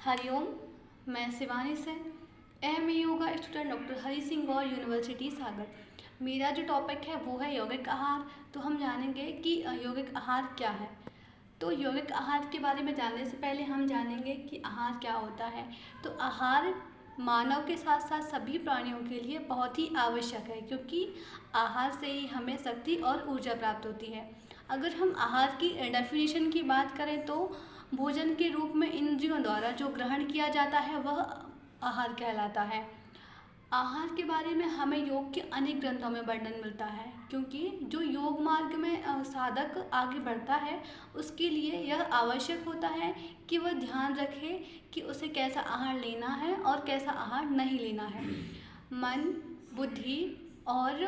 हरिओम। मैं शिवानी से M yoga student doctor Hari Singh गौर university सागर। मेरा जो टॉपिक है वो है यौगिक आहार। तो हम जानेंगे कि यौगिक आहार क्या है। तो यौगिक आहार के बारे में जानने से पहले हम जानेंगे कि आहार क्या होता है। तो आहार मानव के साथ साथ सभी प्राणियों के लिए बहुत ही आवश्यक है, क्योंकि आहार से ही हमें शक्ति और ऊर्जा प्राप्त होती है। अगर हम आहार की डेफिनेशन की बात करें तो भोजन के रूप में इंद्रियों द्वारा जो ग्रहण किया जाता है वह आहार कहलाता है। आहार के बारे में हमें योग के अनेक ग्रंथों में वर्णन मिलता है, क्योंकि जो योग मार्ग में साधक आगे बढ़ता है उसके लिए यह आवश्यक होता है कि वह ध्यान रखे कि उसे कैसा आहार लेना है और कैसा आहार नहीं लेना है। मन, बुद्धि और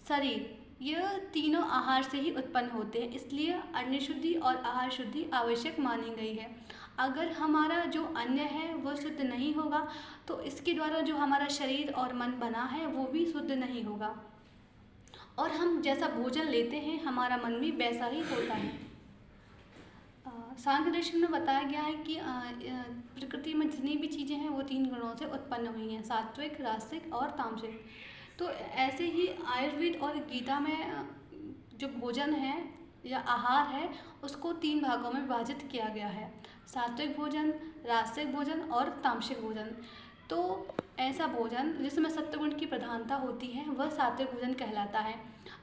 शरीर, यह तीनों आहार से ही उत्पन्न होते हैं, इसलिए अन्न शुद्धि और आहार शुद्धि आवश्यक मानी गई है। अगर हमारा जो अन्न है वह शुद्ध नहीं होगा तो इसके द्वारा जो हमारा शरीर और मन बना है वो भी शुद्ध नहीं होगा, और हम जैसा भोजन लेते हैं हमारा मन भी वैसा ही होता है। सांख्य दर्शन में बताया गया है कि प्रकृति में जितनी भी चीज़ें हैं वो 3 गुणों से उत्पन्न हुई हैं, सात्विक, राजसिक और तामसिक। तो ऐसे ही आयुर्वेद और गीता में जो भोजन है या आहार है उसको 3 भागों में विभाजित किया गया है, सात्विक भोजन, राजसिक भोजन और तामसिक भोजन। तो ऐसा भोजन जिसमें सत्वगुण की प्रधानता होती है वह सात्विक भोजन कहलाता है।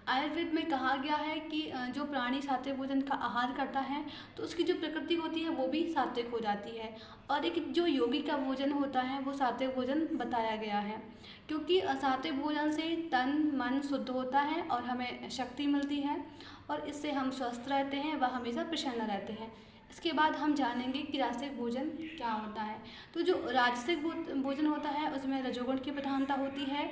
आयुर्वेद में कहा गया है कि जो प्राणी सात्विक भोजन का आहार करता है तो उसकी जो प्रकृति होती है वो भी सात्विक हो जाती है, और एक जो योगी का भोजन होता है वो सात्विक भोजन बताया गया है, क्योंकि सात्विक भोजन से तन मन शुद्ध होता है और हमें शक्ति मिलती है, और इससे हम स्वस्थ रहते हैं व हमेशा प्रसन्न रहते हैं। इसके बाद हम जानेंगे कि राजसिक भोजन क्या होता है। तो जो राजसिक भोजन होता है उसमें रजोगुण की प्रधानता होती है,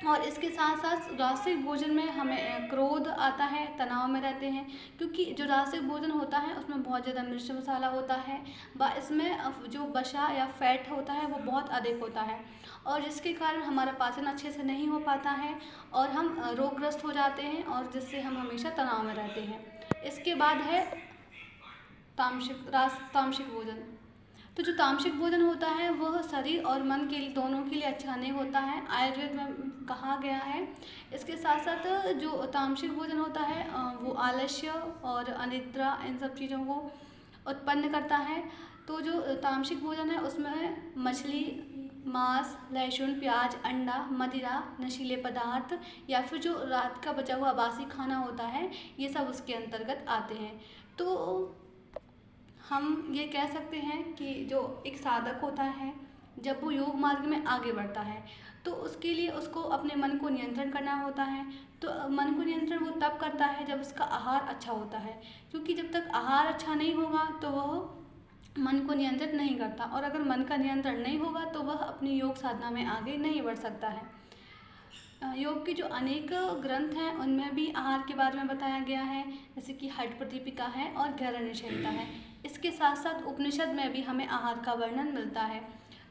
और इसके साथ साथ राजसिक भोजन में हमें क्रोध आता है, तनाव में रहते हैं, क्योंकि जो राजसिक भोजन होता है उसमें बहुत ज़्यादा मिर्च मसाला होता है व इसमें जो वसा या फैट होता है वो बहुत अधिक होता है, और जिसके कारण हमारा पाचन अच्छे से नहीं हो पाता है और हम रोगग्रस्त हो जाते हैं, और जिससे हम हमेशा तनाव में रहते हैं। इसके बाद है तामसिक भोजन। तो जो तामसिक भोजन होता है वह शरीर और मन के लिए दोनों के लिए अच्छा नहीं होता है, आयुर्वेद में कहा गया है। इसके साथ साथ जो तामसिक भोजन होता है वो आलस्य और अनिद्रा इन सब चीज़ों को उत्पन्न करता है। तो जो तामसिक भोजन है उसमें मछली, मांस, लहसुन, प्याज, अंडा, मदिरा, नशीले पदार्थ या फिर जो रात का बचा हुआ बासी खाना होता है ये सब उसके अंतर्गत आते हैं। तो हम ये कह सकते हैं कि जो एक साधक होता है जब वो योग मार्ग में आगे बढ़ता है तो उसके लिए उसको अपने मन को नियंत्रण करना होता है। तो मन को नियंत्रण वो तब करता है जब उसका आहार अच्छा होता है, क्योंकि जब तक आहार अच्छा नहीं होगा तो वह मन को नियंत्रित नहीं करता, और अगर मन का नियंत्रण नहीं होगा तो वह अपनी योग साधना में आगे नहीं बढ़ सकता है। योग के जो अनेक ग्रंथ हैं उनमें भी आहार के बारे में बताया गया है, जैसे कि हठ प्रदीपिका है और गैरण्य संहिता है। इसके साथ साथ उपनिषद में भी हमें आहार का वर्णन मिलता है।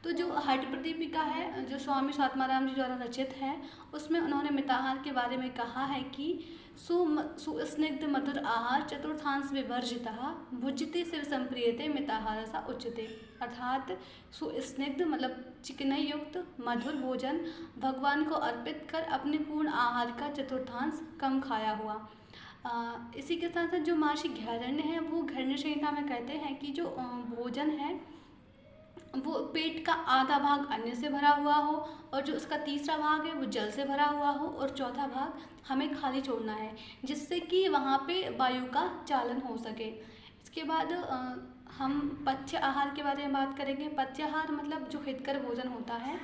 तो जो हठ प्रदीपिका है जो स्वामी स्वात्माराम जी द्वारा रचित है उसमें उन्होंने मिताहार के बारे में कहा है कि सुस्निग्ध मधुर आहार चतुर्थांश विवर्जितः भुज्यते शिव संप्रियते मिताहार सा उच्यते। अर्थात सुस्निग्ध मतलब चिकनाई युक्त मधुर भोजन भगवान को अर्पित कर अपने पूर्ण आहार का चतुर्थांश कम खाया हुआ। इसी के साथ साथ जो महर्षि घैरण्य है वो घैरण्य संहिता में कहते हैं कि जो भोजन है वो पेट का आधा भाग अन्न से भरा हुआ हो और जो उसका तीसरा भाग है वो जल से भरा हुआ हो और चौथा भाग हमें खाली छोड़ना है, जिससे कि वहाँ पे वायु का चालन हो सके। इसके बाद हम पथ्य आहार के बारे में बात करेंगे। पथ्य आहार मतलब जो हितकर भोजन होता है।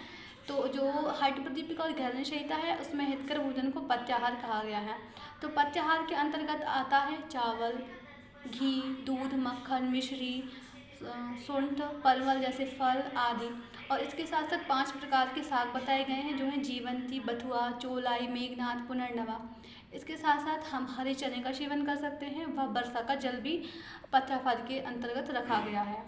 तो जो हठ प्रदीपिका और घैरण्य संहिता है उसमें हितकर भोजन को पथ्य आहार कहा गया है। तो पथ्य आहार के अंतर्गत आता है चावल, घी, दूध, मक्खन, मिश्री, सुंठ, परवल जैसे फल आदि, और इसके साथ साथ 5 प्रकार के साग बताए गए हैं जो हैं जीवंती, बथुआ, चोलाई, मेघनाथ, पुनर्नवा। इसके साथ साथ हम हरे चने का सेवन कर सकते हैं, वह वर्षा का जल भी पथ्याहार के अंतर्गत रखा गया है।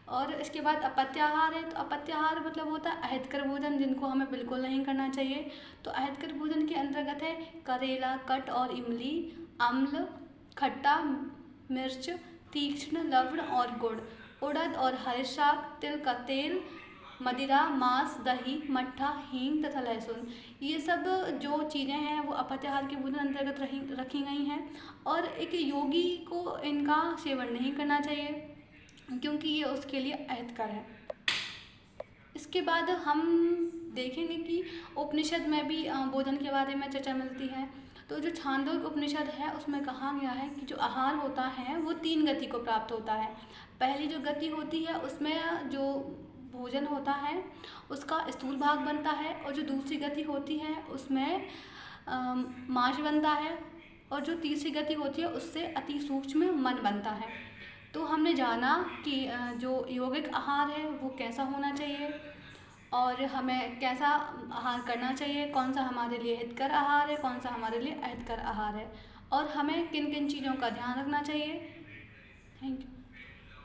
और इसके बाद अपत्याहार है। तो अपत्याहार मतलब होता है अहितकर भोजन, जिनको हमें बिल्कुल नहीं करना चाहिए। तो अहितकर भोजन के अंतर्गत है करेला, कट और इमली, अम्ल, खट्टा, मिर्च, तीक्ष्ण, लवण और गुड़। उड़द और हरे साग, तिल का तेल, मदिरा, मांस, दही, मट्ठा, हींग तथा लहसुन। ये सब जो चीज़ें हैं वो अपत्याहार के भोजन अंतर्गत रखी गई हैं और एक योगी को इनका सेवन नहीं करना चाहिए क्योंकि ये उसके लिए अहितकर है। इसके बाद हम देखेंगे कि उपनिषद में भी भोजन के बारे में चर्चा मिलती है। तो जो छांदोग्य उपनिषद है उसमें कहा गया है कि जो आहार होता है वो 3 गति को प्राप्त होता है। पहली जो गति होती है उसमें जो भोजन होता है उसका स्थूल भाग बनता है और जो दूसरी गति होती है उसमें मांस बनता है और जो तीसरी गति होती है उससे अति सूक्ष्म मन बनता है। तो हमने जाना कि जो यौगिक आहार है वो कैसा होना चाहिए और हमें कैसा आहार करना चाहिए, कौन सा हमारे लिए हितकर आहार है, कौन सा हमारे लिए अहितकर आहार है और हमें किन किन चीज़ों का ध्यान रखना चाहिए। Thank you.